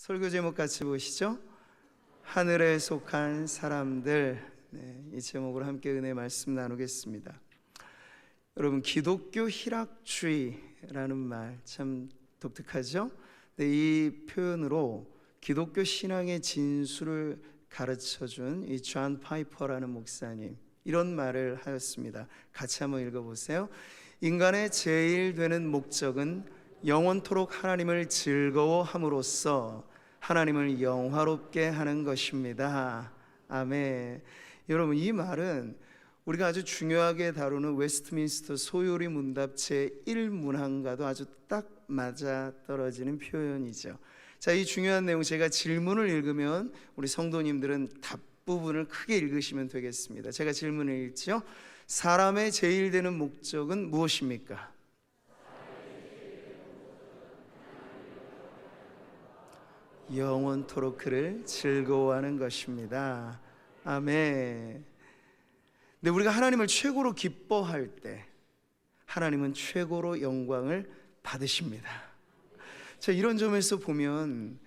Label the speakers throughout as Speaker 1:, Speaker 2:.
Speaker 1: 설교 제목 같이 보시죠. 하늘에 속한 사람들. 이 제목으로 함께 은혜 말씀 나누겠습니다. 여러분, 기독교 희락주의라는 말 참 독특하죠? 이 표현으로 기독교 신앙의 진수를 가르쳐준 이 존 파이퍼라는 목사님, 이런 말을 하였습니다. 같이 한번 읽어보세요. 인간의 제일 되는 목적은 영원토록 하나님을 즐거워함으로써 하나님을 영화롭게 하는 것입니다. 아멘. 여러분, 이 말은 우리가 아주 중요하게 다루는 웨스트민스터 소요리 문답 제1문항과도 아주 딱 맞아 떨어지는 표현이죠. 자, 이 중요한 내용, 제가 질문을 읽으면 우리 성도님들은 답 부분을 크게 읽으시면 되겠습니다. 제가 질문을 읽죠. 사람의 제일 되는 목적은 무엇입니까? 영원토록 그를 즐거워하는 것입니다. 아멘. 근데 우리가 하나님을 최고로 기뻐할 때 하나님은 최고로 영광을 받으십니다. 자, 이런 점에서 보면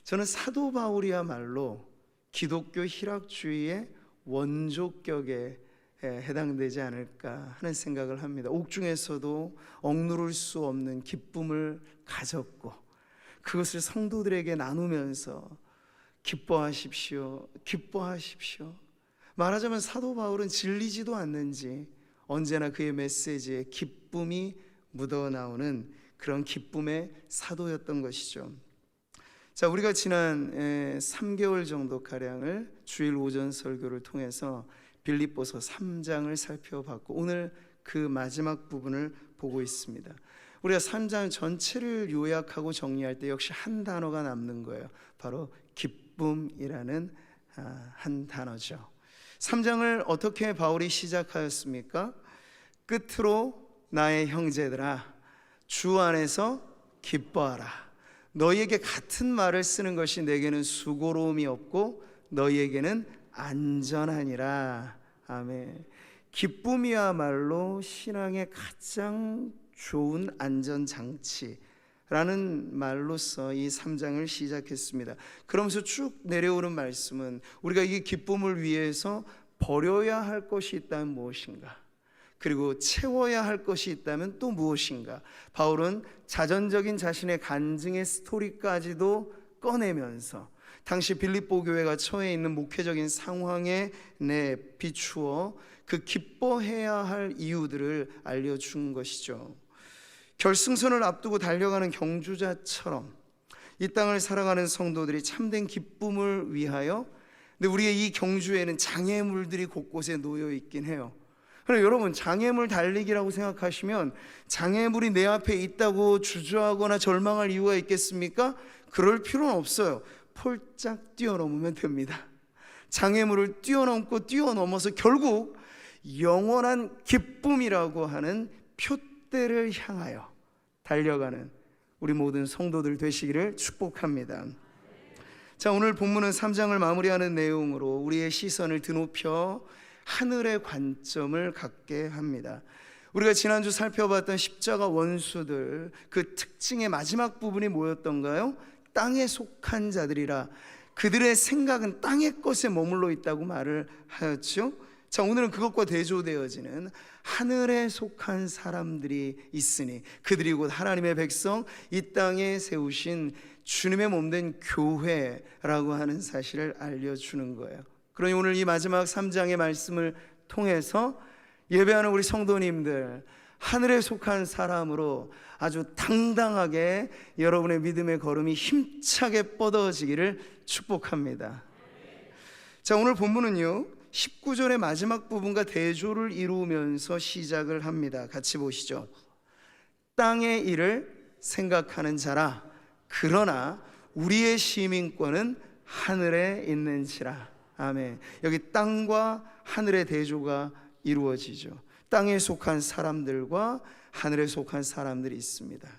Speaker 1: 저는 사도 바울이야말로 기독교 희락주의의 원조격에 해당되지 않을까 하는 생각을 합니다. 옥중에서도 억누를 수 없는 기쁨을 가졌고 그것을 성도들에게 나누면서 기뻐하십시오, 기뻐하십시오. 말하자면 사도 바울은 질리지도 않는지 언제나 그의 메시지에 기쁨이 묻어나오는 그런 기쁨의 사도였던 것이죠. 자, 우리가 지난 3개월 정도 가량을 주일 오전 설교를 통해서 빌립보서 3장을 살펴봤고 오늘 그 마지막 부분을 보고 있습니다. 우리가 3장 전체를 요약하고 정리할 때 역시 한 단어가 남는 거예요. 바로 기쁨이라는 한 단어죠. 3장을 어떻게 바울이 시작하였습니까? 끝으로 나의 형제들아, 주 안에서 기뻐하라. 너희에게 같은 말을 쓰는 것이 내게는 수고로움이 없고 너희에게는 안전하니라. 아멘. 기쁨이야말로 신앙의 가장 좋은 안전장치라는 말로서 이 3장을 시작했습니다. 그러면서 쭉 내려오는 말씀은 우리가 이 기쁨을 위해서 버려야 할 것이 있다면 무엇인가, 그리고 채워야 할 것이 있다면 또 무엇인가. 바울은 자전적인 자신의 간증의 스토리까지도 꺼내면서 당시 빌립보 교회가 처해 있는 목회적인 상황에 비추어 그 기뻐해야 할 이유들을 알려준 것이죠. 결승선을 앞두고 달려가는 경주자처럼 이 땅을 살아가는 성도들이 참된 기쁨을 위하여, 근데 우리의 이 경주에는 장애물들이 곳곳에 놓여 있긴 해요. 그런데 여러분, 장애물 달리기라고 생각하시면 장애물이 내 앞에 있다고 주저하거나 절망할 이유가 있겠습니까? 그럴 필요는 없어요. 폴짝 뛰어넘으면 됩니다. 장애물을 뛰어넘어서 결국 영원한 기쁨이라고 하는 표대를 향하여 달려가는 우리 모든 성도들 되시기를 축복합니다. 자, 오늘 본문은 3장을 마무리하는 내용으로 우리의 시선을 드높여 하늘의 관점을 갖게 합니다. 우리가 지난주 살펴봤던 십자가 원수들, 그 특징의 마지막 부분이 뭐였던가요? 땅에 속한 자들이라. 그들의 생각은 땅의 것에 머물러 있다고 말을 하였죠. 자, 오늘은 그것과 대조되어지는 하늘에 속한 사람들이 있으니 그들이 곧 하나님의 백성, 이 땅에 세우신 주님의 몸된 교회라고 하는 사실을 알려주는 거예요. 그러니 오늘 이 마지막 3장의 말씀을 통해서 예배하는 우리 성도님들, 하늘에 속한 사람으로 아주 당당하게 여러분의 믿음의 걸음이 힘차게 뻗어지기를 축복합니다. 자, 오늘 본문은요 19절의 마지막 부분과 대조를 이루면서 시작을 합니다. 같이 보시죠. 땅의 일을 생각하는 자라, 그러나 우리의 시민권은 하늘에 있는지라. 아멘. 여기 땅과 하늘의 대조가 이루어지죠. 땅에 속한 사람들과 하늘에 속한 사람들이 있습니다.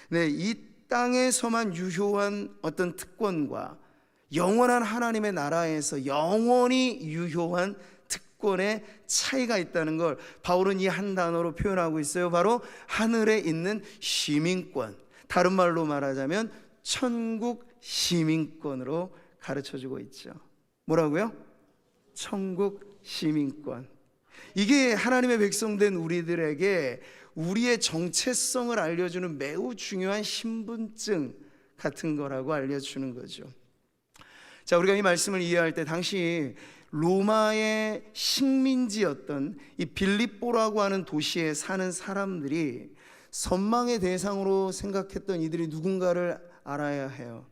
Speaker 1: 네, 이 땅에서만 유효한 어떤 특권과 영원한 하나님의 나라에서 영원히 유효한 특권의 차이가 있다는 걸 바울은 이 한 단어로 표현하고 있어요. 바로 하늘에 있는 시민권, 다른 말로 말하자면 천국 시민권으로 가르쳐주고 있죠. 뭐라고요? 천국 시민권. 이게 하나님의 백성된 우리들에게 우리의 정체성을 알려주는 매우 중요한 신분증 같은 거라고 알려주는 거죠. 자, 우리가 이 말씀을 이해할 때 당시 로마의 식민지였던 이 빌립보라고 하는 도시에 사는 사람들이 선망의 대상으로 생각했던 이들이 누군가를 알아야 해요.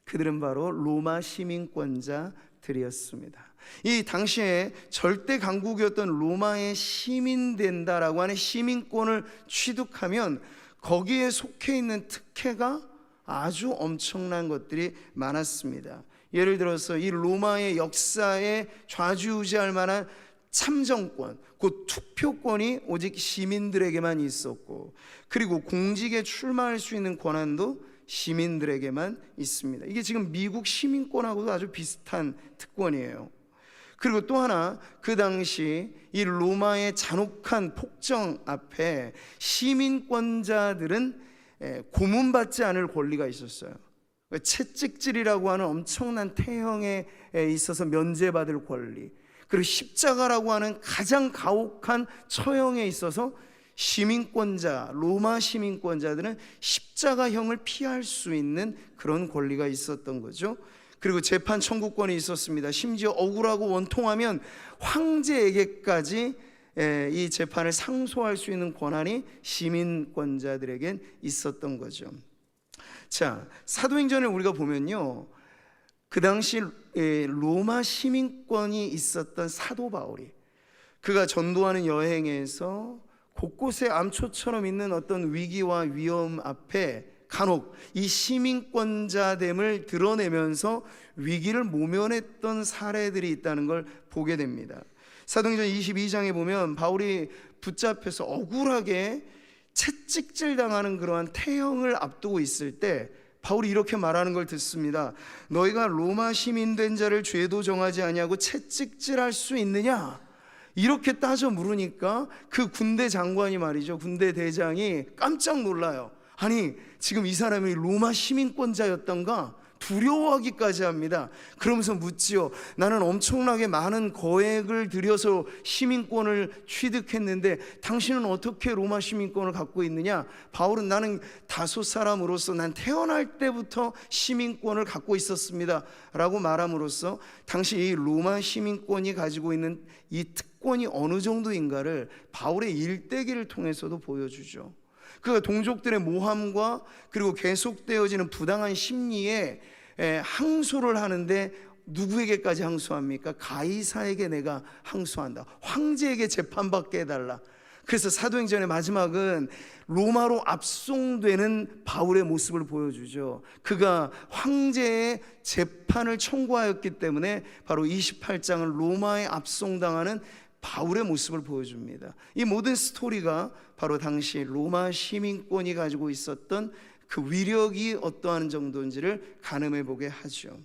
Speaker 1: 그들은 바로 로마 시민권자들이었습니다. 이 당시에 절대 강국이었던 로마의 시민 된다라고 하는 시민권을 취득하면 거기에 속해 있는 특혜가 아주 엄청난 것들이 많았습니다. 예를 들어서 이 로마의 역사에 좌지우지할 만한 참정권, 그 투표권이 오직 시민들에게만 있었고, 그리고 공직에 출마할 수 있는 권한도 시민들에게만 있습니다. 이게 지금 미국 시민권하고도 아주 비슷한 특권이에요. 그리고 또 하나, 그 당시 이 로마의 잔혹한 폭정 앞에 시민권자들은 고문받지 않을 권리가 있었어요. 채찍질이라고 하는 엄청난 태형에 있어서 면제받을 권리, 그리고 십자가라고 하는 가장 가혹한 처형에 있어서 시민권자, 로마 시민권자들은 십자가형을 피할 수 있는 그런 권리가 있었던 거죠. 그리고 재판 청구권이 있었습니다. 심지어 억울하고 원통하면 황제에게까지 이 재판을 상소할 수 있는 권한이 시민권자들에겐 있었던 거죠. 자, 사도행전을 우리가 보면요, 그 당시 로마 시민권이 있었던 사도 바울이 그가 전도하는 여행에서 곳곳에 암초처럼 있는 어떤 위기와 위험 앞에 간혹 이 시민권자됨을 드러내면서 위기를 모면했던 사례들이 있다는 걸 보게 됩니다. 사도행전 22장에 보면 바울이 붙잡혀서 억울하게 채찍질 당하는 그러한 태형을 앞두고 있을 때 바울이 이렇게 말하는 걸 듣습니다. 너희가 로마 시민 된 자를 죄도 정하지 아니하고 채찍질할 수 있느냐? 이렇게 따져 물으니까 그 군대 장관이 말이죠, 군대 대장이 깜짝 놀라요. 아니, 지금 이 사람이 로마 시민권자였던가 두려워하기까지 합니다. 그러면서 묻지요. 나는 엄청나게 많은 거액을 들여서 시민권을 취득했는데 당신은 어떻게 로마 시민권을 갖고 있느냐? 바울은 나는 다소 사람으로서 난 태어날 때부터 시민권을 갖고 있었습니다 라고 말함으로써 당시 이 로마 시민권이 가지고 있는 이 특권이 어느 정도인가를 바울의 일대기를 통해서도 보여주죠. 그 동족들의 모함과 그리고 계속되어지는 부당한 심리에 항소를 하는데 누구에게까지 항소합니까? 가이사에게 내가 항소한다. 황제에게 재판받게 해달라. 그래서 사도행전의 마지막은 로마로 압송되는 바울의 모습을 보여주죠. 그가 황제의 재판을 청구하였기 때문에 바로 28장을 로마에 압송당하는 바울의 모습을 보여줍니다. 이 모든 스토리가 바로 당시 로마 시민권이 가지고 있었던 그 위력이 어떠한 정도인지를 가늠해 보게 하죠.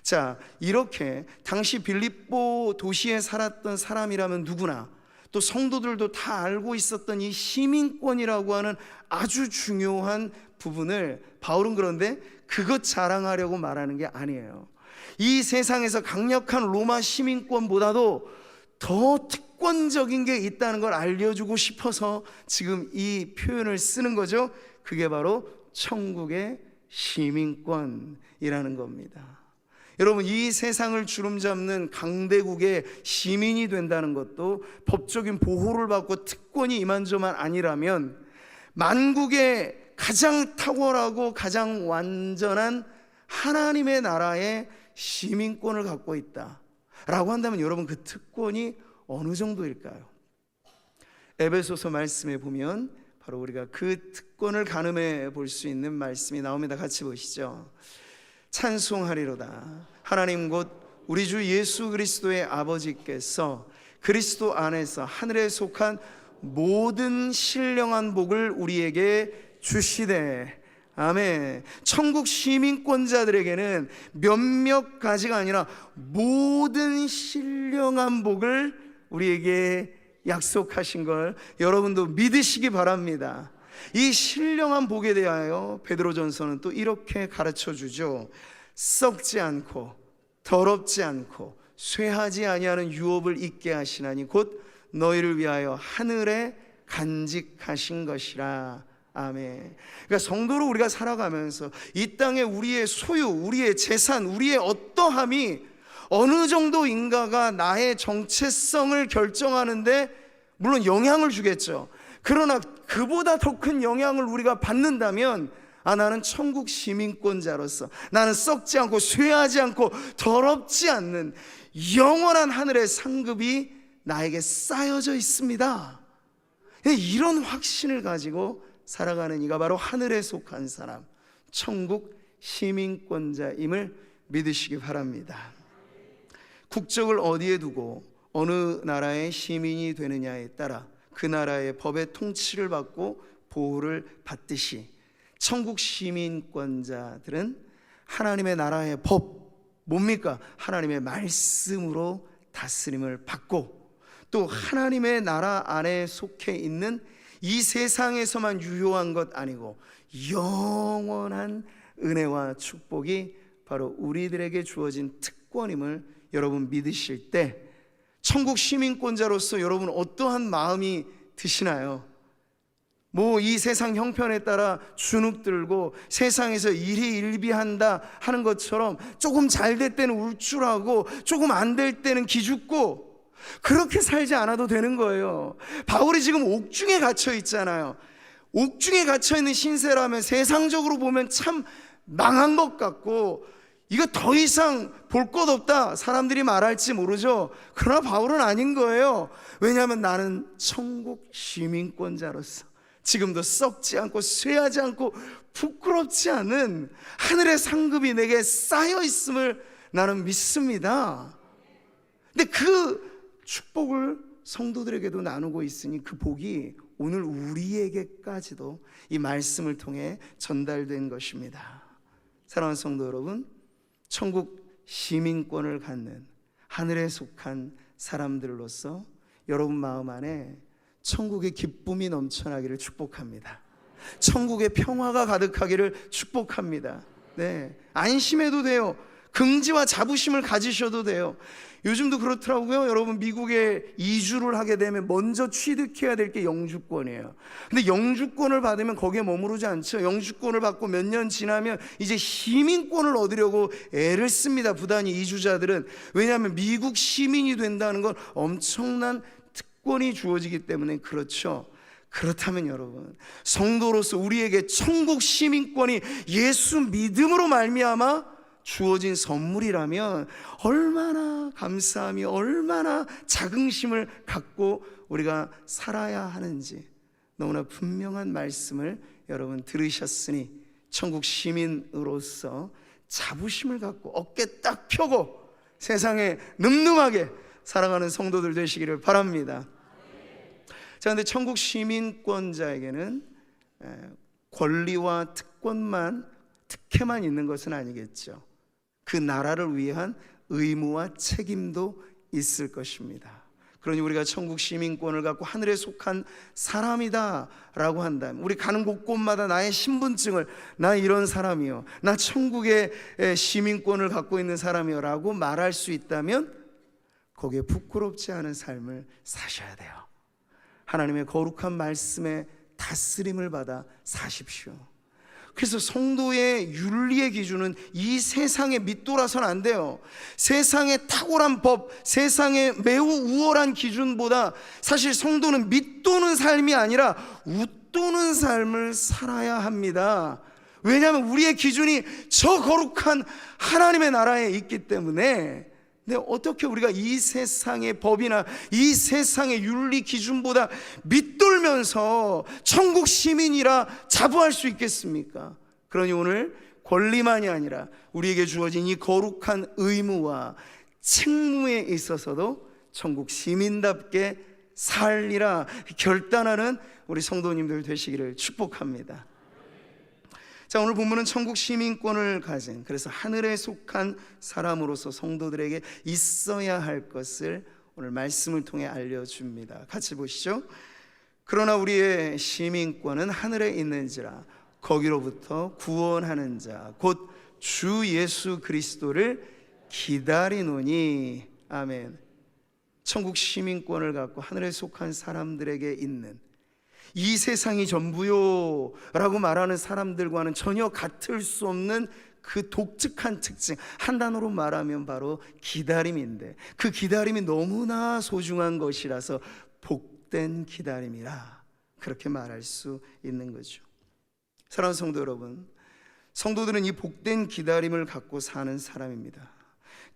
Speaker 1: 자, 이렇게 당시 빌립보 도시에 살았던 사람이라면 누구나 또 성도들도 다 알고 있었던 이 시민권이라고 하는 아주 중요한 부분을 바울은 그런데 그것 자랑하려고 말하는 게 아니에요. 이 세상에서 강력한 로마 시민권보다도 더 특권적인 게 있다는 걸 알려주고 싶어서 지금 이 표현을 쓰는 거죠. 그게 바로 천국의 시민권이라는 겁니다. 여러분, 이 세상을 주름잡는 강대국의 시민이 된다는 것도 법적인 보호를 받고 특권이 이만저만 아니라면 만국의 가장 탁월하고 가장 완전한 하나님의 나라의 시민권을 갖고 있다 라고 한다면 여러분, 그 특권이 어느 정도일까요? 에베소서 말씀에 보면 바로 우리가 그 특권을 가늠해 볼 수 있는 말씀이 나옵니다. 같이 보시죠. 찬송하리로다. 하나님 곧 우리 주 예수 그리스도의 아버지께서 그리스도 안에서 하늘에 속한 모든 신령한 복을 우리에게 주시되. 아멘. 천국 시민권자들에게는 몇몇 가지가 아니라 모든 신령한 복을 우리에게 약속하신 걸 여러분도 믿으시기 바랍니다. 이 신령한 복에 대하여 베드로전서는 또 이렇게 가르쳐 주죠. 썩지 않고 더럽지 않고 쇠하지 아니하는 유업을 있게 하시나니 곧 너희를 위하여 하늘에 간직하신 것이라. 아멘. 그러니까 성도로 우리가 살아가면서 이 땅에 우리의 소유, 우리의 재산, 우리의 어떠함이 어느 정도인가가 나의 정체성을 결정하는데 물론 영향을 주겠죠. 그러나 그보다 더 큰 영향을 우리가 받는다면 나는 천국 시민권자로서 나는 썩지 않고 쇠하지 않고 더럽지 않는 영원한 하늘의 상급이 나에게 쌓여져 있습니다. 이런 확신을 가지고 살아가는 이가 바로 하늘에 속한 사람, 천국 시민권자임을 믿으시기 바랍니다. 국적을 어디에 두고 어느 나라의 시민이 되느냐에 따라 그 나라의 법의 통치를 받고 보호를 받듯이 천국 시민권자들은 하나님의 나라의 법, 뭡니까? 하나님의 말씀으로 다스림을 받고 또 하나님의 나라 안에 속해 있는 이 세상에서만 유효한 것 아니고 영원한 은혜와 축복이 바로 우리들에게 주어진 특권임을 여러분 믿으실 때 천국 시민권자로서 여러분 어떠한 마음이 드시나요? 이 세상 형편에 따라 주눅 들고 세상에서 일희일비한다 하는 것처럼 조금 잘 될 때는 울줄하고 조금 안 될 때는 기죽고 그렇게 살지 않아도 되는 거예요. 바울이 지금 옥중에 갇혀 있잖아요. 옥중에 갇혀 있는 신세라면 세상적으로 보면 참 망한 것 같고 이거 더 이상 볼 것 없다 사람들이 말할지 모르죠. 그러나 바울은 아닌 거예요. 왜냐하면 나는 천국 시민권자로서 지금도 썩지 않고 쇠하지 않고 부끄럽지 않은 하늘의 상급이 내게 쌓여 있음을 나는 믿습니다. 근데 그 축복을 성도들에게도 나누고 있으니 그 복이 오늘 우리에게까지도 이 말씀을 통해 전달된 것입니다. 사랑하는 성도 여러분, 천국 시민권을 갖는 하늘에 속한 사람들로서 여러분 마음 안에 천국의 기쁨이 넘쳐나기를 축복합니다. 천국의 평화가 가득하기를 축복합니다. 네, 안심해도 돼요. 긍지와 자부심을 가지셔도 돼요. 요즘도 그렇더라고요. 여러분 미국에 이주를 하게 되면 먼저 취득해야 될 게 영주권이에요. 근데 영주권을 받으면 거기에 머무르지 않죠. 영주권을 받고 몇 년 지나면 이제 시민권을 얻으려고 애를 씁니다. 부단히 이주자들은. 왜냐하면 미국 시민이 된다는 건 엄청난 특권이 주어지기 때문에 그렇죠. 그렇다면 여러분 성도로서 우리에게 천국 시민권이 예수 믿음으로 말미암아 주어진 선물이라면 얼마나 감사하며 얼마나 자긍심을 갖고 우리가 살아야 하는지 너무나 분명한 말씀을 여러분 들으셨으니 천국 시민으로서 자부심을 갖고 어깨 딱 펴고 세상에 늠름하게 살아가는 성도들 되시기를 바랍니다. 자, 근데 천국 시민권자에게는 권리와 특혜만 있는 것은 아니겠죠. 그 나라를 위한 의무와 책임도 있을 것입니다. 그러니 우리가 천국 시민권을 갖고 하늘에 속한 사람이다 라고 한다면 우리 가는 곳곳마다 나의 신분증을 나 이런 사람이요, 나 천국의 시민권을 갖고 있는 사람이요 라고 말할 수 있다면 거기에 부끄럽지 않은 삶을 사셔야 돼요. 하나님의 거룩한 말씀에 다스림을 받아 사십시오. 그래서 성도의 윤리의 기준은 이 세상에 밑돌아서는 안 돼요. 세상의 탁월한 법, 세상의 매우 우월한 기준보다 사실 성도는 밑도는 삶이 아니라 웃도는 삶을 살아야 합니다. 왜냐하면 우리의 기준이 저 거룩한 하나님의 나라에 있기 때문에. 근데 어떻게 우리가 이 세상의 법이나 이 세상의 윤리 기준보다 밑돌면서 천국 시민이라 자부할 수 있겠습니까? 그러니 오늘 권리만이 아니라 우리에게 주어진 이 거룩한 의무와 책무에 있어서도 천국 시민답게 살리라 결단하는 우리 성도님들 되시기를 축복합니다. 자, 오늘 본문은 천국 시민권을 가진, 그래서 하늘에 속한 사람으로서 성도들에게 있어야 할 것을 오늘 말씀을 통해 알려줍니다. 같이 보시죠. 그러나 우리의 시민권은 하늘에 있는지라 거기로부터 구원하는 자 곧 주 예수 그리스도를 기다리노니. 아멘. 천국 시민권을 갖고 하늘에 속한 사람들에게 있는, 이 세상이 전부요 라고 말하는 사람들과는 전혀 같을 수 없는 그 독특한 특징, 한 단어로 말하면 바로 기다림인데, 그 기다림이 너무나 소중한 것이라서 복된 기다림이라 그렇게 말할 수 있는 거죠. 사랑하는 성도 여러분, 성도들은 이 복된 기다림을 갖고 사는 사람입니다.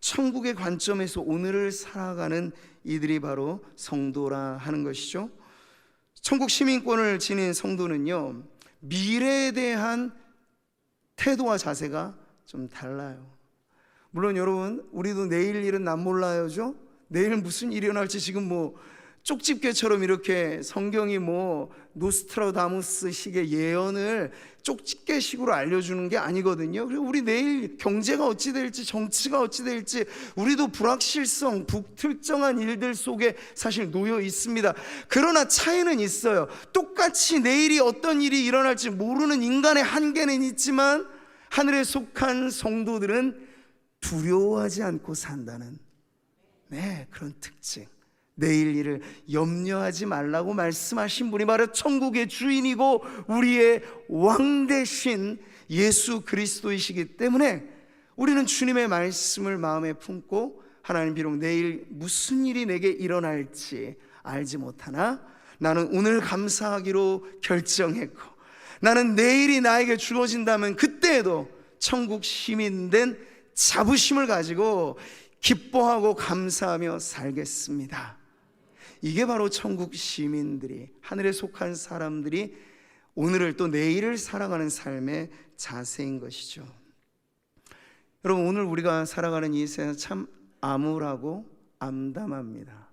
Speaker 1: 천국의 관점에서 오늘을 살아가는 이들이 바로 성도라 하는 것이죠. 천국 시민권을 지닌 성도는요, 미래에 대한 태도와 자세가 좀 달라요. 물론 여러분, 우리도 내일 일은 남 몰라요죠. 내일 무슨 일이 일어날지 지금 뭐 쪽집게처럼 이렇게 성경이 뭐 노스트라다무스식의 예언을 쪽집게식으로 알려주는 게 아니거든요. 그리고 우리 내일 경제가 어찌 될지, 정치가 어찌 될지, 우리도 불확실성, 불특정한 일들 속에 사실 놓여 있습니다. 그러나 차이는 있어요. 똑같이 내일이 어떤 일이 일어날지 모르는 인간의 한계는 있지만, 하늘에 속한 성도들은 두려워하지 않고 산다는 그런 특징, 내일 일을 염려하지 말라고 말씀하신 분이 바로 천국의 주인이고 우리의 왕 되신 예수 그리스도이시기 때문에 우리는 주님의 말씀을 마음에 품고, 하나님 비록 내일 무슨 일이 내게 일어날지 알지 못하나 나는 오늘 감사하기로 결정했고, 나는 내일이 나에게 주어진다면 그때에도 천국 시민된 자부심을 가지고 기뻐하고 감사하며 살겠습니다. 이게 바로 천국 시민들이, 하늘에 속한 사람들이 오늘을 또 내일을 살아가는 삶의 자세인 것이죠. 여러분, 오늘 우리가 살아가는 이 세상 참 암울하고 암담합니다.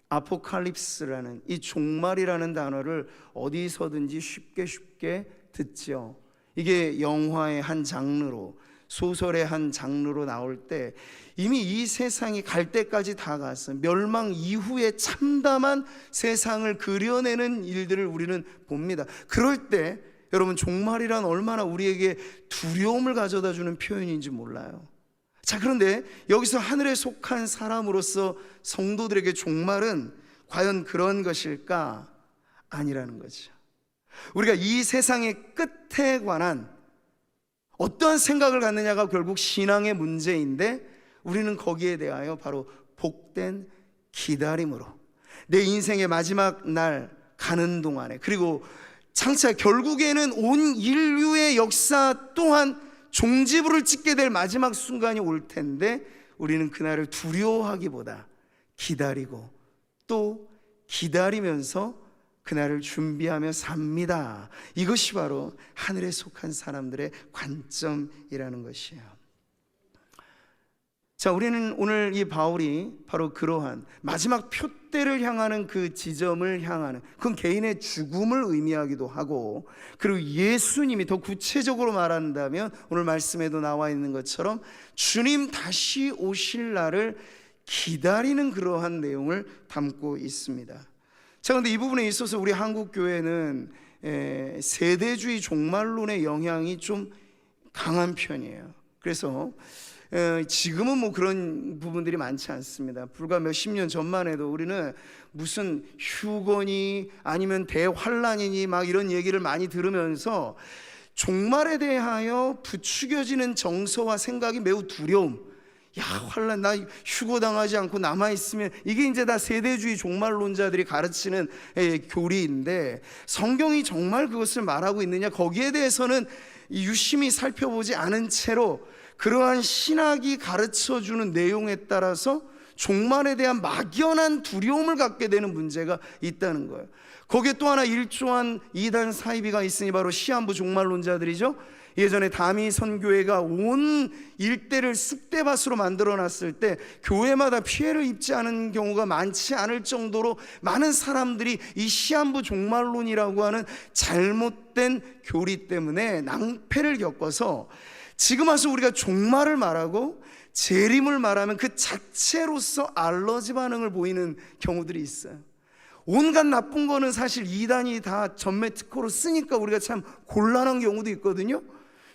Speaker 1: 아포칼립스라는 이 종말이라는 단어를 어디서든지 쉽게 듣죠. 이게 영화의 한 장르로, 소설의 한 장르로 나올 때 이미 이 세상이 갈 때까지 다 가서 멸망 이후에 참담한 세상을 그려내는 일들을 우리는 봅니다. 그럴 때 여러분, 종말이란 얼마나 우리에게 두려움을 가져다 주는 표현인지 몰라요. 자, 그런데 여기서 하늘에 속한 사람으로서 성도들에게 종말은 과연 그런 것일까? 아니라는 거죠. 우리가 이 세상의 끝에 관한 어떠한 생각을 갖느냐가 결국 신앙의 문제인데, 우리는 거기에 대하여 바로 복된 기다림으로 내 인생의 마지막 날 가는 동안에, 그리고 장차 결국에는 온 인류의 역사 또한 종지부를 찍게 될 마지막 순간이 올 텐데, 우리는 그날을 두려워하기보다 기다리고 또 기다리면서 그날을 준비하며 삽니다. 이것이 바로 하늘에 속한 사람들의 관점이라는 것이에요. 자, 우리는 오늘 이 바울이 바로 그러한 마지막 표대를 향하는 그 지점을 향하는, 그건 개인의 죽음을 의미하기도 하고, 그리고 예수님이 더 구체적으로 말한다면 오늘 말씀에도 나와 있는 것처럼 주님 다시 오실 날을 기다리는 그러한 내용을 담고 있습니다. 자, 그런데 이 부분에 있어서 우리 한국 교회는 세대주의 종말론의 영향이 좀 강한 편이에요. 그래서 지금은 뭐 그런 부분들이 많지 않습니다. 불과 몇십 년 전만 해도 우리는 무슨 휴거니 아니면 대환란이니 막 이런 얘기를 많이 들으면서 종말에 대하여 부추겨지는 정서와 생각이 매우 두려움, 야, 환란, 나 휴거당하지 않고 남아있으면, 이게 이제 다 세대주의 종말론자들이 가르치는 교리인데, 성경이 정말 그것을 말하고 있느냐, 거기에 대해서는 유심히 살펴보지 않은 채로 그러한 신학이 가르쳐주는 내용에 따라서 종말에 대한 막연한 두려움을 갖게 되는 문제가 있다는 거예요. 거기에 또 하나 일조한 이단 사이비가 있으니 바로 시한부 종말론자들이죠. 예전에 다미 선교회가 온 일대를 쑥대밭으로 만들어놨을 때 교회마다 피해를 입지 않은 경우가 많지 않을 정도로 많은 사람들이 이 시한부 종말론이라고 하는 잘못된 교리 때문에 낭패를 겪어서 지금 와서 우리가 종말을 말하고 재림을 말하면 그 자체로서 알러지 반응을 보이는 경우들이 있어요. 온갖 나쁜 거는 사실 이단이 다 전매 특허로 쓰니까 우리가 참 곤란한 경우도 있거든요.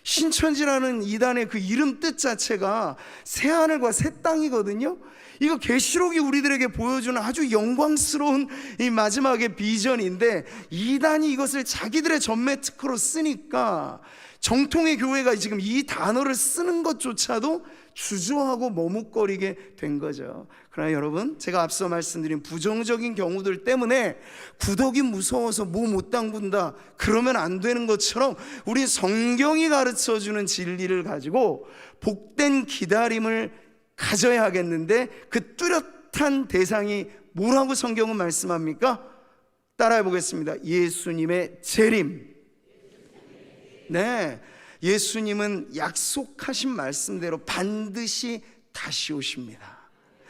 Speaker 1: 신천지라는 이단의 그 이름 뜻 자체가 새하늘과 새 땅이거든요. 이거 계시록이 우리들에게 보여주는 아주 영광스러운 이 마지막의 비전인데, 이단이 이것을 자기들의 전매 특허로 쓰니까 정통의 교회가 지금 이 단어를 쓰는 것조차도 주저하고 머뭇거리게 된 거죠. 그러나 여러분, 제가 앞서 말씀드린 부정적인 경우들 때문에 구덕이 무서워서 뭐 못 담근다 그러면 안 되는 것처럼, 우리 성경이 가르쳐주는 진리를 가지고 복된 기다림을 가져야 하겠는데, 그 뚜렷한 대상이 뭐라고 성경은 말씀합니까? 따라해 보겠습니다. 예수님의 재림. 네, 예수님은 약속하신 말씀대로 반드시 다시 오십니다.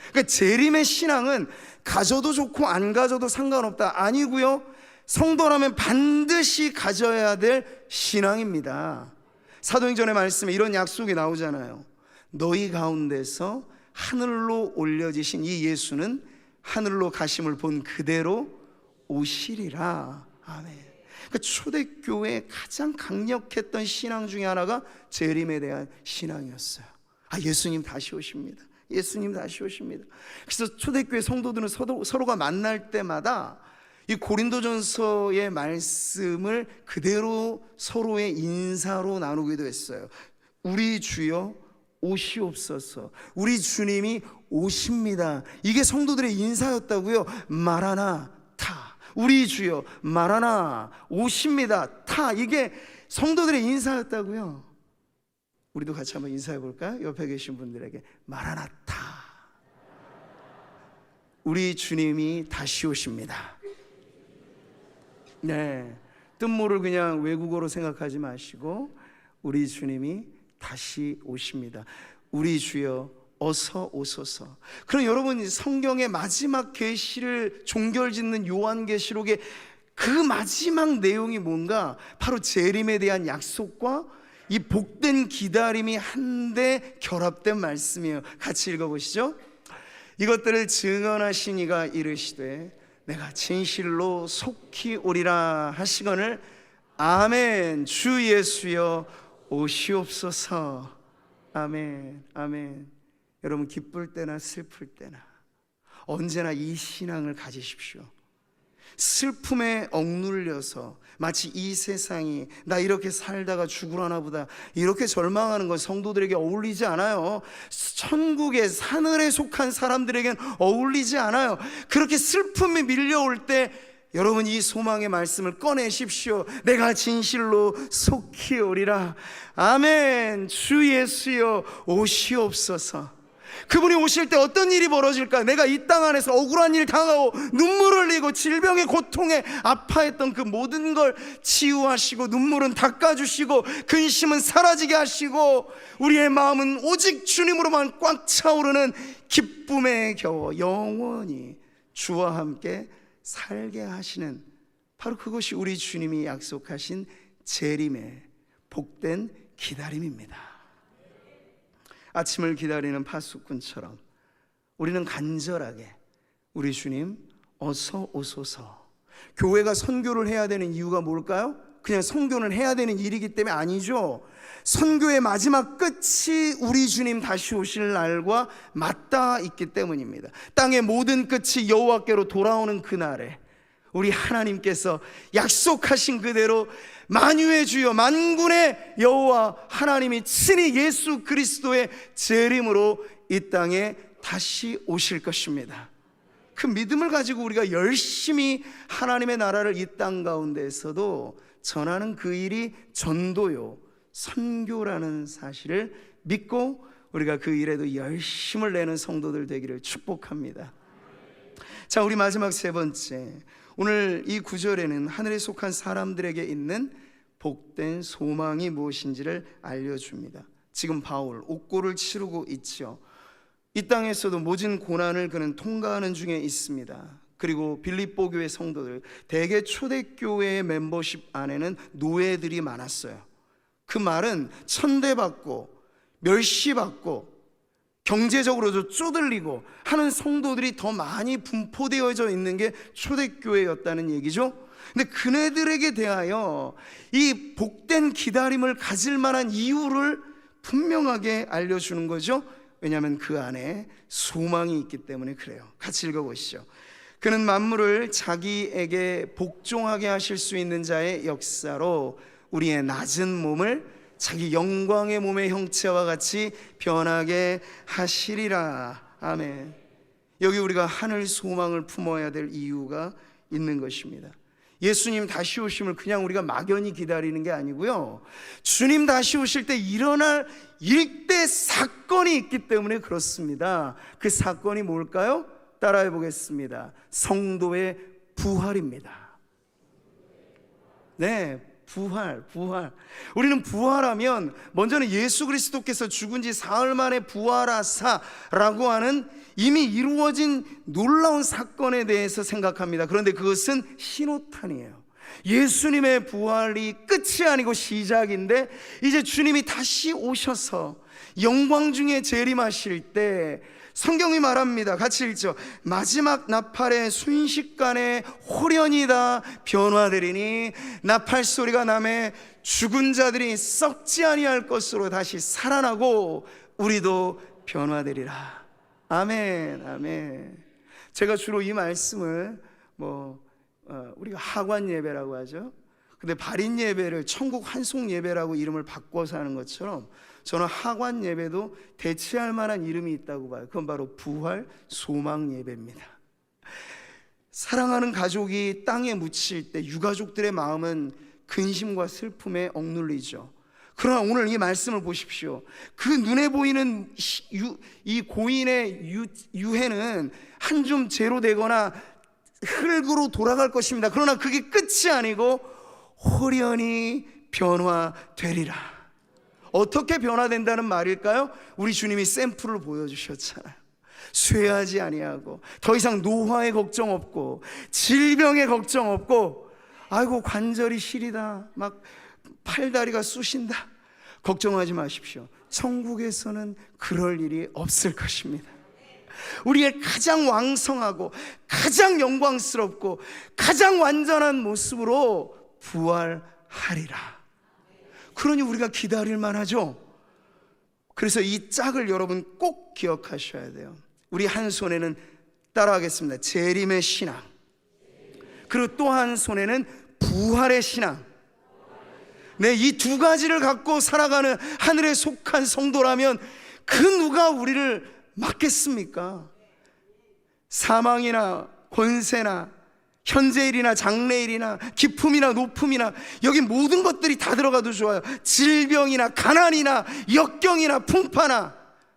Speaker 1: 그러니까 재림의 신앙은 가져도 좋고 안 가져도 상관없다 아니고요, 성도라면 반드시 가져야 될 신앙입니다. 사도행전의 말씀에 이런 약속이 나오잖아요. 너희 가운데서 하늘로 올려지신 이 예수는 하늘로 가심을 본 그대로 오시리라. 아멘. 그 초대교회의 가장 강력했던 신앙 중에 하나가 재림에 대한 신앙이었어요. 예수님 다시 오십니다. 예수님 다시 오십니다. 그래서 초대교회 성도들은 서로가 만날 때마다 이 고린도전서의 말씀을 그대로 서로의 인사로 나누기도 했어요. 우리 주여 오시옵소서. 우리 주님이 오십니다. 이게 성도들의 인사였다고요. 마라나타. 우리 주여 마라나 오십니다. 타. 이게 성도들의 인사였다고요. 우리도 같이 한번 인사해 볼까요? 옆에 계신 분들에게 마라나타. 우리 주님이 다시 오십니다. 네, 뜻모를 그냥 외국어로 생각하지 마시고 우리 주님이 다시 오십니다. 우리 주여 어서 오소서. 그럼 여러분, 성경의 마지막 계시를 종결짓는 요한계시록의 그 마지막 내용이 뭔가? 바로 재림에 대한 약속과 이 복된 기다림이 한데 결합된 말씀이에요. 같이 읽어보시죠. 이것들을 증언하신 이가 이르시되 내가 진실로 속히 오리라 하시거늘 아멘. 주 예수여 오시옵소서. 아멘. 아멘. 여러분, 기쁠 때나 슬플 때나 언제나 이 신앙을 가지십시오. 슬픔에 억눌려서 마치 이 세상이 나 이렇게 살다가 죽으려나 보다 이렇게 절망하는 건 성도들에게 어울리지 않아요. 천국의 하늘에 속한 사람들에겐 어울리지 않아요. 그렇게 슬픔이 밀려올 때 여러분, 이 소망의 말씀을 꺼내십시오. 내가 진실로 속히 오리라. 아멘. 주 예수여 오시옵소서. 그분이 오실 때 어떤 일이 벌어질까? 내가 이 땅 안에서 억울한 일 당하고 눈물을 흘리고 질병의 고통에 아파했던 그 모든 걸 치유하시고 눈물은 닦아주시고 근심은 사라지게 하시고 우리의 마음은 오직 주님으로만 꽉 차오르는 기쁨에 겨워 영원히 주와 함께 살게 하시는, 바로 그것이 우리 주님이 약속하신 재림의 복된 기다림입니다. 아침을 기다리는 파수꾼처럼 우리는 간절하게 우리 주님 어서 오소서. 교회가 선교를 해야 되는 이유가 뭘까요? 그냥 선교는 해야 되는 일이기 때문에 아니죠. 선교의 마지막 끝이 우리 주님 다시 오실 날과 맞닿아 있기 때문입니다. 땅의 모든 끝이 여호와께로 돌아오는 그날에 우리 하나님께서 약속하신 그대로 만유의 주여 만군의 여호와 하나님이 친히 예수 그리스도의 재림으로 이 땅에 다시 오실 것입니다. 그 믿음을 가지고 우리가 열심히 하나님의 나라를 이 땅 가운데에서도 전하는 그 일이 전도요, 선교라는 사실을 믿고 우리가 그 일에도 열심을 내는 성도들 되기를 축복합니다. 자, 우리 마지막 세 번째, 오늘 이 구절에는 하늘에 속한 사람들에게 있는 복된 소망이 무엇인지를 알려줍니다. 지금 바울 옥고를 치르고 있죠. 이 땅에서도 모진 고난을 그는 통과하는 중에 있습니다. 그리고 빌립보 교회 성도들, 대개 초대교회의 멤버십 안에는 노예들이 많았어요. 그 말은 천대받고 멸시받고 경제적으로도 쪼들리고 하는 성도들이 더 많이 분포되어져 있는 게 초대교회였다는 얘기죠. 근데 그네들에게 대하여 이 복된 기다림을 가질 만한 이유를 분명하게 알려주는 거죠. 왜냐하면 그 안에 소망이 있기 때문에 그래요. 같이 읽어보시죠. 그는 만물을 자기에게 복종하게 하실 수 있는 자의 역사로 우리의 낮은 몸을 자기 영광의 몸의 형체와 같이 변하게 하시리라. 아멘. 여기 우리가 하늘 소망을 품어야 될 이유가 있는 것입니다. 예수님 다시 오심을 그냥 우리가 막연히 기다리는 게 아니고요, 주님 다시 오실 때 일어날 일대 사건이 있기 때문에 그렇습니다. 그 사건이 뭘까요? 따라해 보겠습니다. 성도의 부활입니다. 네, 부활. 우리는 부활하면 먼저는 예수 그리스도께서 죽은 지 사흘 만에 부활하사라고 하는 이미 이루어진 놀라운 사건에 대해서 생각합니다. 그런데 그것은 신호탄이에요. 예수님의 부활이 끝이 아니고 시작인데, 이제 주님이 다시 오셔서 영광 중에 재림하실 때 성경이 말합니다. 같이 읽죠. 마지막 나팔의 순식간에 홀연히 다 변화되리니 나팔 소리가 나매 죽은 자들이 썩지 아니할 것으로 다시 살아나고 우리도 변화되리라. 아멘, 아멘. 제가 주로 이 말씀을 우리가 하관 예배라고 하죠. 근데 발인 예배를 천국 환송 예배라고 이름을 바꿔서 하는 것처럼 저는 하관 예배도 대체할 만한 이름이 있다고 봐요. 그건 바로 부활 소망 예배입니다. 사랑하는 가족이 땅에 묻힐 때 유가족들의 마음은 근심과 슬픔에 억눌리죠. 그러나 오늘 이 말씀을 보십시오. 그 눈에 보이는 이 고인의 유해는 한 줌 재로 되거나 흙으로 돌아갈 것입니다. 그러나 그게 끝이 아니고 홀연히 변화되리라. 어떻게 변화된다는 말일까요? 우리 주님이 샘플을 보여주셨잖아요. 쇠하지 아니하고 더 이상 노화의 걱정 없고 질병의 걱정 없고, 아이고 관절이 시리다, 막 팔다리가 쑤신다, 걱정하지 마십시오. 천국에서는 그럴 일이 없을 것입니다. 우리의 가장 왕성하고 가장 영광스럽고 가장 완전한 모습으로 부활하리라. 그러니 우리가 기다릴 만하죠. 그래서 이 짝을 여러분 꼭 기억하셔야 돼요. 우리 한 손에는, 따라하겠습니다, 재림의 신앙, 그리고 또 한 손에는 부활의 신앙. 네, 이 두 가지를 갖고 살아가는 하늘에 속한 성도라면 그 누가 우리를 막겠습니까? 사망이나 권세나 현재일이나 장래일이나 기품이나 높음이나, 여기 모든 것들이 다 들어가도 좋아요. 질병이나 가난이나 역경이나 풍파나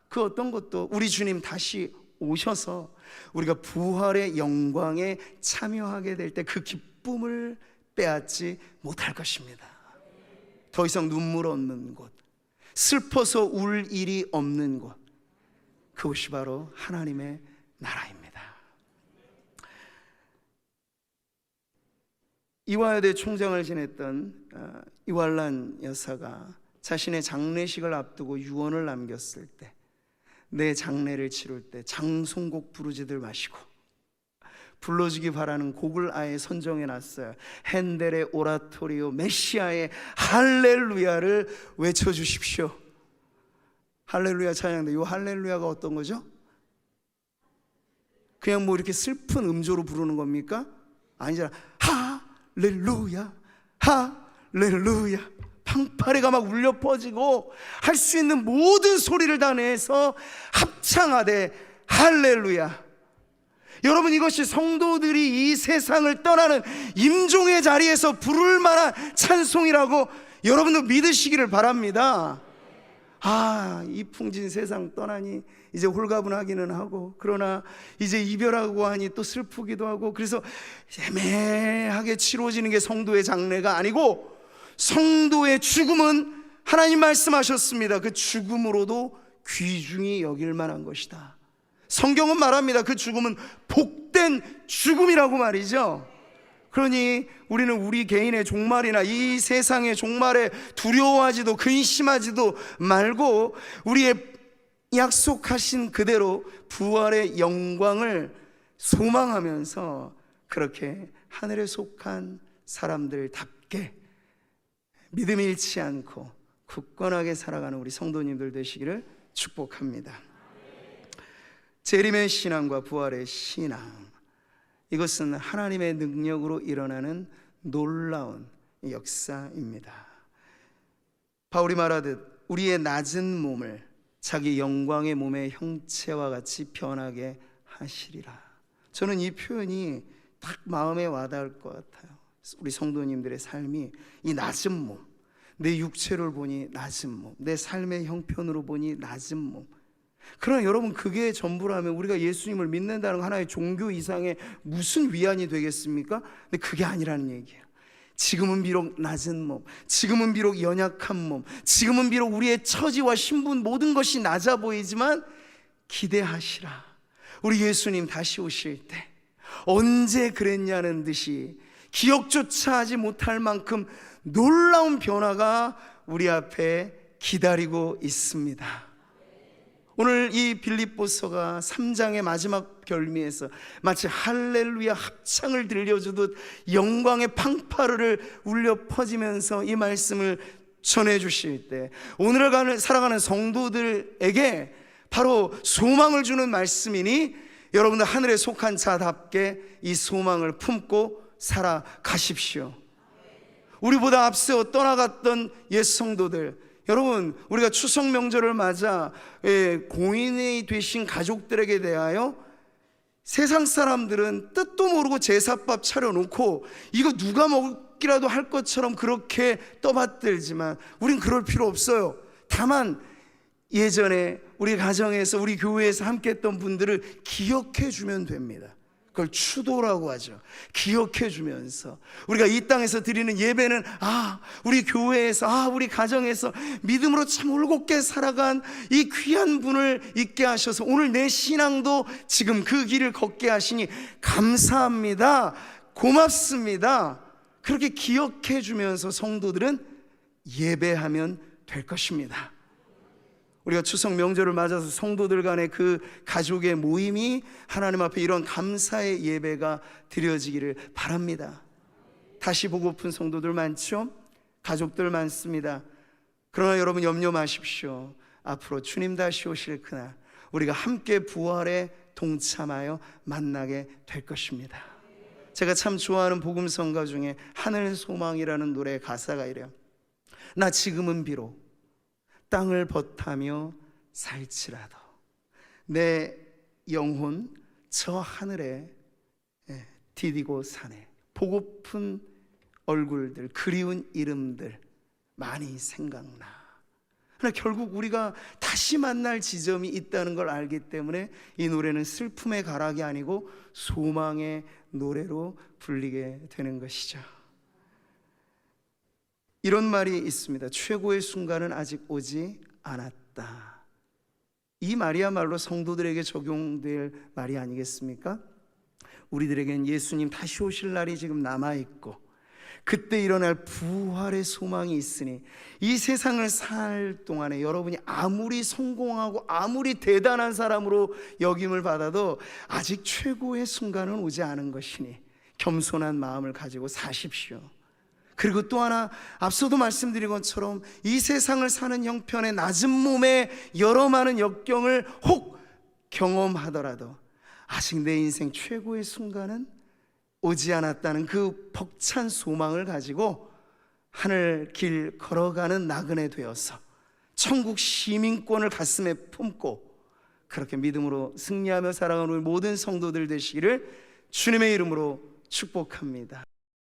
Speaker 1: 그 어떤 것도 우리 주님 다시 오셔서 우리가 부활의 영광에 참여하게 될 때 그 기쁨을 빼앗지 못할 것입니다. 더 이상 눈물 없는 곳, 슬퍼서 울 일이 없는 곳, 그것이 바로 하나님의 나라입니다. 이화여대 총장을 지냈던 이왈란 여사가 자신의 장례식을 앞두고 유언을 남겼을 때, 내 장례를 치를 때 장송곡 부르지들 마시고 불러주기 바라는 곡을 아예 선정해 놨어요. 핸델의 오라토리오 메시아의 할렐루야를 외쳐주십시오. 할렐루야 찬양인데, 이 할렐루야가 어떤 거죠? 그냥 뭐 이렇게 슬픈 음조로 부르는 겁니까? 아니잖아. 할렐루야 할렐루야, 방파레가 막 울려 퍼지고 할 수 있는 모든 소리를 다 내서 합창하되 할렐루야. 여러분, 이것이 성도들이 이 세상을 떠나는 임종의 자리에서 부를 만한 찬송이라고 여러분도 믿으시기를 바랍니다. 이 풍진 세상 떠나니 이제 홀가분하기는 하고, 그러나 이제 이별하고 하니 또 슬프기도 하고, 그래서 애매하게 치러지는 게 성도의 장례가 아니고, 성도의 죽음은 하나님 말씀하셨습니다. 그 죽음으로도 귀중히 여길 만한 것이다. 성경은 말합니다. 그 죽음은 복된 죽음이라고 말이죠. 그러니 우리는 우리 개인의 종말이나 이 세상의 종말에 두려워하지도 근심하지도 말고, 우리의 약속하신 그대로 부활의 영광을 소망하면서 그렇게 하늘에 속한 사람들답게 믿음 잃지 않고 굳건하게 살아가는 우리 성도님들 되시기를 축복합니다. 재림의 신앙과 부활의 신앙, 이것은 하나님의 능력으로 일어나는 놀라운 역사입니다. 바울이 말하듯 우리의 낮은 몸을 자기 영광의 몸의 형체와 같이 변하게 하시리라. 저는 이 표현이 딱 마음에 와닿을 것 같아요. 우리 성도님들의 삶이 이 낮은 몸, 내 육체를 보니 낮은 몸, 내 삶의 형편으로 보니 낮은 몸. 그러나 여러분, 그게 전부라면 우리가 예수님을 믿는다는 하나의 종교 이상의 무슨 위안이 되겠습니까? 근데 그게 아니라는 얘기예요. 지금은 비록 낮은 몸, 지금은 비록 연약한 몸, 지금은 비록 우리의 처지와 신분 모든 것이 낮아 보이지만 기대하시라. 우리 예수님 다시 오실 때 언제 그랬냐는 듯이 기억조차 하지 못할 만큼 놀라운 변화가 우리 앞에 기다리고 있습니다. 오늘 이 빌립보서가 3장의 마지막 결미에서 마치 할렐루야 합창을 들려주듯 영광의 팡파르를 울려 퍼지면서 이 말씀을 전해주실 때 오늘을 살아가는 성도들에게 바로 소망을 주는 말씀이니 여러분들 하늘에 속한 자답게 이 소망을 품고 살아가십시오. 우리보다 앞서 떠나갔던 옛 성도들, 여러분, 우리가 추석 명절을 맞아 공인이 되신 가족들에게 대하여 세상 사람들은 뜻도 모르고 제사밥 차려놓고 이거 누가 먹기라도 할 것처럼 그렇게 떠받들지만 우린 그럴 필요 없어요. 다만 예전에 우리 가정에서 우리 교회에서 함께 했던 분들을 기억해 주면 됩니다. 그걸 추도라고 하죠. 기억해 주면서 우리가 이 땅에서 드리는 예배는 우리 교회에서 우리 가정에서 믿음으로 참 올곧게 살아간 이 귀한 분을 있게 하셔서 오늘 내 신앙도 지금 그 길을 걷게 하시니 감사합니다, 고맙습니다. 그렇게 기억해 주면서 성도들은 예배하면 될 것입니다. 우리가 추석 명절을 맞아서 성도들 간의 그 가족의 모임이 하나님 앞에 이런 감사의 예배가 드려지기를 바랍니다. 다시 보고픈 성도들 많죠? 가족들 많습니다. 그러나 여러분 염려 마십시오. 앞으로 주님 다시 오실 그날 우리가 함께 부활에 동참하여 만나게 될 것입니다. 제가 참 좋아하는 복음성가 중에 하늘 소망이라는 노래 가사가 이래요. 나 지금은 비록 땅을 벗하며 살지라도 내 영혼 저 하늘에 디디고 사네. 보고픈 얼굴들, 그리운 이름들 많이 생각나. 그러나 결국 우리가 다시 만날 지점이 있다는 걸 알기 때문에 이 노래는 슬픔의 가락이 아니고 소망의 노래로 불리게 되는 것이죠. 이런 말이 있습니다. 최고의 순간은 아직 오지 않았다. 이 말이야말로 성도들에게 적용될 말이 아니겠습니까? 우리들에겐 예수님 다시 오실 날이 지금 남아있고 그때 일어날 부활의 소망이 있으니 이 세상을 살 동안에 여러분이 아무리 성공하고 아무리 대단한 사람으로 여김을 받아도 아직 최고의 순간은 오지 않은 것이니 겸손한 마음을 가지고 사십시오. 그리고 또 하나, 앞서도 말씀드린 것처럼 이 세상을 사는 형편의 낮은 몸에 여러 많은 역경을 혹 경험하더라도 아직 내 인생 최고의 순간은 오지 않았다는 그 벅찬 소망을 가지고 하늘 길 걸어가는 나그네 되어서 천국 시민권을 가슴에 품고 그렇게 믿음으로 승리하며 살아가는 우리 모든 성도들 되시기를 주님의 이름으로 축복합니다.